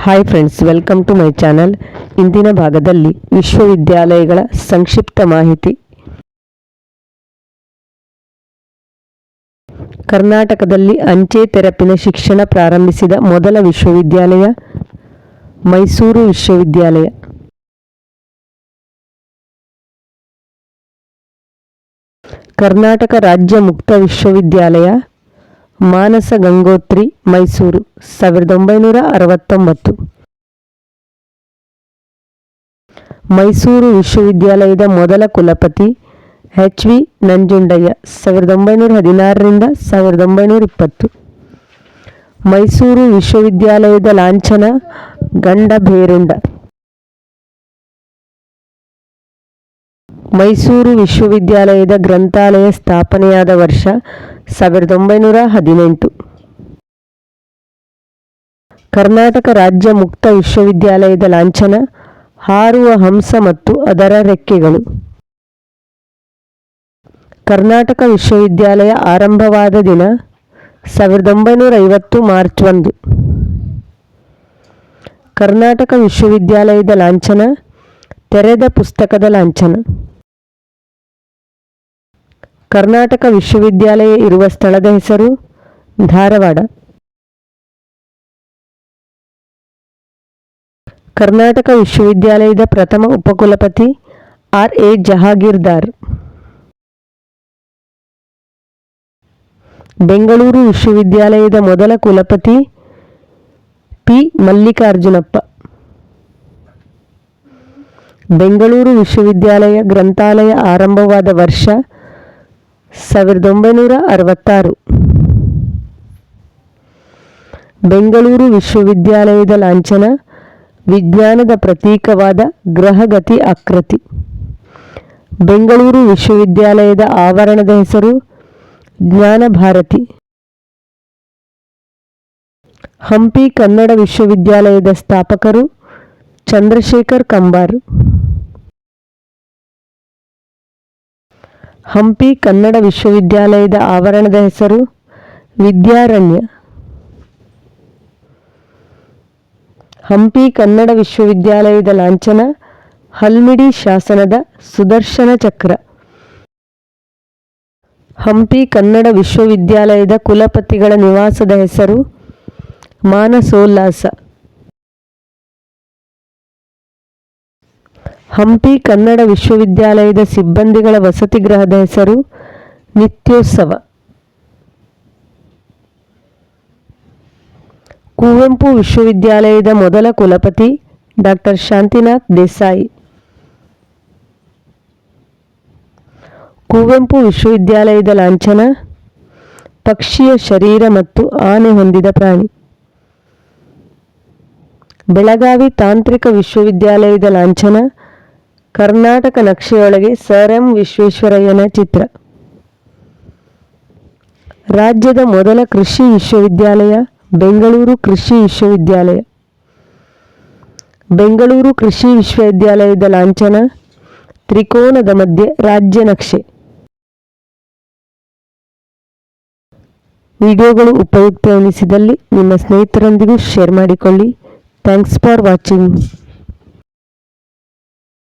Hi friends, welcome to my channel. ಇಂದಿನ ಭಾಗದಲ್ಲಿ ವಿಶ್ವವಿದ್ಯಾಲಯಗಳ ಸಂಕ್ಷಿಪ್ತ ಮಾಹಿತಿ. ಕರ್ನಾಟಕದಲ್ಲಿ ಅಂಚೆ ತೆರಪಿನ ಶಿಕ್ಷಣ ಪ್ರಾರಂಭಿಸಿದ ಮೊದಲ ವಿಶ್ವವಿದ್ಯಾಲಯ ಮೈಸೂರು ವಿಶ್ವವಿದ್ಯಾಲಯ. ಕರ್ನಾಟಕ ರಾಜ್ಯ ಮುಕ್ತ ವಿಶ್ವವಿದ್ಯಾಲಯ ಮಾನಸ ಗಂಗೋತ್ರಿ, ಮೈಸೂರು, 1969. ಮೈಸೂರು ವಿಶ್ವವಿದ್ಯಾಲಯದ ಮೊದಲ ಕುಲಪತಿ ಎಚ್.ವಿ. ನಂಜುಂಡಯ್ಯ, 1916 - 1920. ಮೈಸೂರು ವಿಶ್ವವಿದ್ಯಾಲಯದ ಲಾಂಛನ ಗಂಡಭೇರುಂಡ. ಮೈಸೂರು ವಿಶ್ವವಿದ್ಯಾಲಯದ ಗ್ರಂಥಾಲಯ ಸ್ಥಾಪನೆಯಾದ ವರ್ಷ 1918. ಕರ್ನಾಟಕ ರಾಜ್ಯ ಮುಕ್ತ ವಿಶ್ವವಿದ್ಯಾಲಯದ ಲಾಂಛನ ಹಾರುವ ಹಂಸ ಮತ್ತು ಅದರ ರೆಕ್ಕೆಗಳು. ಕರ್ನಾಟಕ ವಿಶ್ವವಿದ್ಯಾಲಯ ಆರಂಭವಾದ ದಿನ 1950 ಮಾರ್ಚ್ 1. ಕರ್ನಾಟಕ ವಿಶ್ವವಿದ್ಯಾಲಯದ ಲಾಂಛನ ತೆರೆದ ಪುಸ್ತಕದ ಲಾಂಛನ. ಕರ್ನಾಟಕ ವಿಶ್ವವಿದ್ಯಾಲಯ ಇರುವ ಸ್ಥಳದ ಹೆಸರು ಧಾರವಾಡ. ಕರ್ನಾಟಕ ವಿಶ್ವವಿದ್ಯಾಲಯದ ಪ್ರಥಮ ಉಪಕುಲಪತಿ ಆರ್.ಎ. ಜಹಾಗೀರ್ದಾರ್. ಬೆಂಗಳೂರು ವಿಶ್ವವಿದ್ಯಾಲಯದ ಮೊದಲ ಕುಲಪತಿ ಪಿ. ಮಲ್ಲಿಕಾರ್ಜುನಪ್ಪ. ಬೆಂಗಳೂರು ವಿಶ್ವವಿದ್ಯಾಲಯ ಗ್ರಂಥಾಲಯ ಆರಂಭವಾದ ವರ್ಷ 1966. ಬೆಂಗಳೂರು ವಿಶ್ವವಿದ್ಯಾಲಯದ ಲಾಂಛನ ವಿಜ್ಞಾನದ ಪ್ರತೀಕವಾದ ಗ್ರಹಗತಿ ಆಕೃತಿ. ಬೆಂಗಳೂರು ವಿಶ್ವವಿದ್ಯಾಲಯದ ಆವರಣದ ಹೆಸರು ಜ್ಞಾನಭಾರತಿ. ಹಂಪಿ ಕನ್ನಡ ವಿಶ್ವವಿದ್ಯಾಲಯದ ಸ್ಥಾಪಕರು ಚಂದ್ರಶೇಖರ್ ಕಂಬಾರ್. ಹಂಪಿ ಕನ್ನಡ ವಿಶ್ವವಿದ್ಯಾಲಯದ ಆವರಣದ ಹೆಸರು ವಿದ್ಯಾರಣ್ಯ. ಹಂಪಿ ಕನ್ನಡ ವಿಶ್ವವಿದ್ಯಾಲಯದ ಲಾಂಛನ ಹಲ್ಮಿಡಿ ಶಾಸನದ ಸುದರ್ಶನ ಚಕ್ರ. ಹಂಪಿ ಕನ್ನಡ ವಿಶ್ವವಿದ್ಯಾಲಯದ ಕುಲಪತಿಗಳ ನಿವಾಸದ ಹೆಸರು ಮಾನಸೋಲ್ಲಾಸ. ಹಂಪಿ ಕನ್ನಡ ವಿಶ್ವವಿದ್ಯಾಲಯದ ಸಿಬ್ಬಂದಿಗಳ ವಸತಿಗೃಹದ ಹೆಸರು ನಿತ್ಯೋತ್ಸವ. ಕುವೆಂಪು ವಿಶ್ವವಿದ್ಯಾಲಯದ ಮೊದಲ ಕುಲಪತಿ ಡಾಕ್ಟರ್ ಶಾಂತಿನಾಥ್ ದೇಸಾಯಿ. ಕುವೆಂಪು ವಿಶ್ವವಿದ್ಯಾಲಯದ ಲಾಂಛನ ಪಕ್ಷಿಯ ಶರೀರ ಮತ್ತು ಆನೆ ಹೊಂದಿದ ಪ್ರಾಣಿ. ಬೆಳಗಾವಿ ತಾಂತ್ರಿಕ ವಿಶ್ವವಿದ್ಯಾಲಯದ ಲಾಂಛನ ಕರ್ನಾಟಕ ನಕ್ಷೆಯೊಳಗೆ ಸರ್ ಎಂ ವಿಶ್ವೇಶ್ವರಯ್ಯನ ಚಿತ್ರ. ರಾಜ್ಯದ ಮೊದಲ ಕೃಷಿ ವಿಶ್ವವಿದ್ಯಾಲಯ ಬೆಂಗಳೂರು ಕೃಷಿ ವಿಶ್ವವಿದ್ಯಾಲಯ. ಬೆಂಗಳೂರು ಕೃಷಿ ವಿಶ್ವವಿದ್ಯಾಲಯದ ಲಾಂಛನ ತ್ರಿಕೋನದ ಮಧ್ಯೆ ರಾಜ್ಯ ನಕ್ಷೆ. ವಿಡಿಯೋಗಳು ಉಪಯುಕ್ತ ಎನಿಸಿದಲ್ಲಿ ನಿಮ್ಮ ಸ್ನೇಹಿತರೊಂದಿಗೂ ಶೇರ್ ಮಾಡಿಕೊಳ್ಳಿ. Thanks for watching.